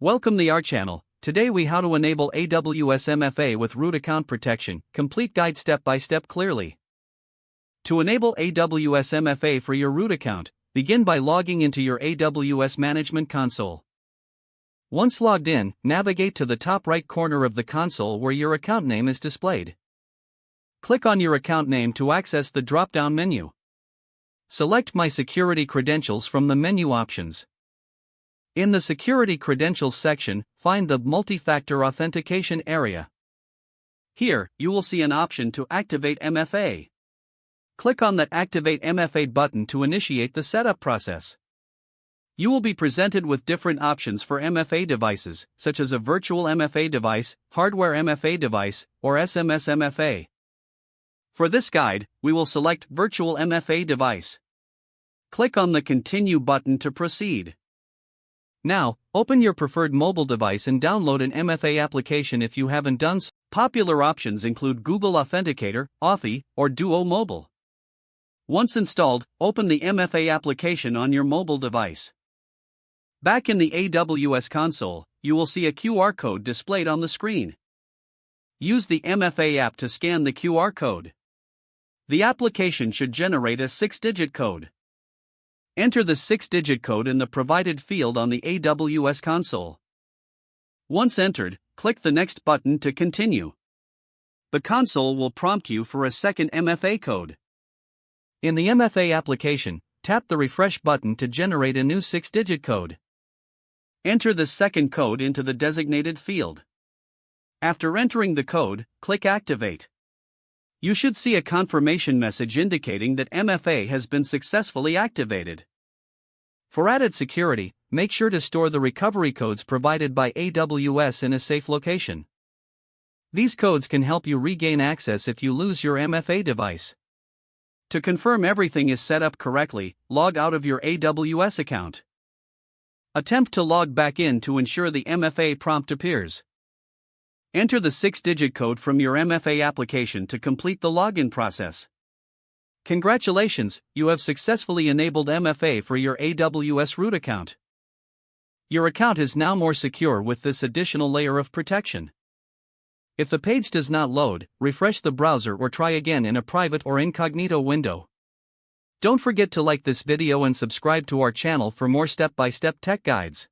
Welcome to our channel. Today we how to enable AWS MFA with root account protection. Complete guide step by step clearly. To enable AWS MFA for your root account, begin by logging into your AWS Management Console. Once logged in, navigate to the top right corner of the console where your account name is displayed. Click on your account name to access the drop-down menu. Select My Security Credentials from the menu options. In the Security Credentials section, find the Multi-Factor Authentication area. Here, you will see an option to activate MFA. Click on that Activate MFA button to initiate the setup process. You will be presented with different options for MFA devices, such as a virtual MFA device, hardware MFA device, or SMS MFA. For this guide, we will select Virtual MFA Device. Click on the Continue button to proceed. Now, open your preferred mobile device and download an MFA application if you haven't done so. Popular options include Google Authenticator, Authy, or Duo Mobile. Once installed, open the MFA application on your mobile device. Back in the AWS console, you will see a QR code displayed on the screen. Use the MFA app to scan the QR code. The application should generate a 6-digit code. Enter the 6-digit code in the provided field on the AWS console. Once entered, click the Next button to continue. The console will prompt you for a second MFA code. In the MFA application, tap the Refresh button to generate a new 6-digit code. Enter the second code into the designated field. After entering the code, click Activate. You should see a confirmation message indicating that MFA has been successfully activated. For added security, make sure to store the recovery codes provided by AWS in a safe location. These codes can help you regain access if you lose your MFA device. To confirm everything is set up correctly, log out of your AWS account. Attempt to log back in to ensure the MFA prompt appears. Enter the 6-digit code from your MFA application to complete the login process. Congratulations, you have successfully enabled MFA for your AWS root account. Your account is now more secure with this additional layer of protection. If the page does not load, refresh the browser or try again in a private or incognito window. Don't forget to like this video and subscribe to our channel for more step-by-step tech guides.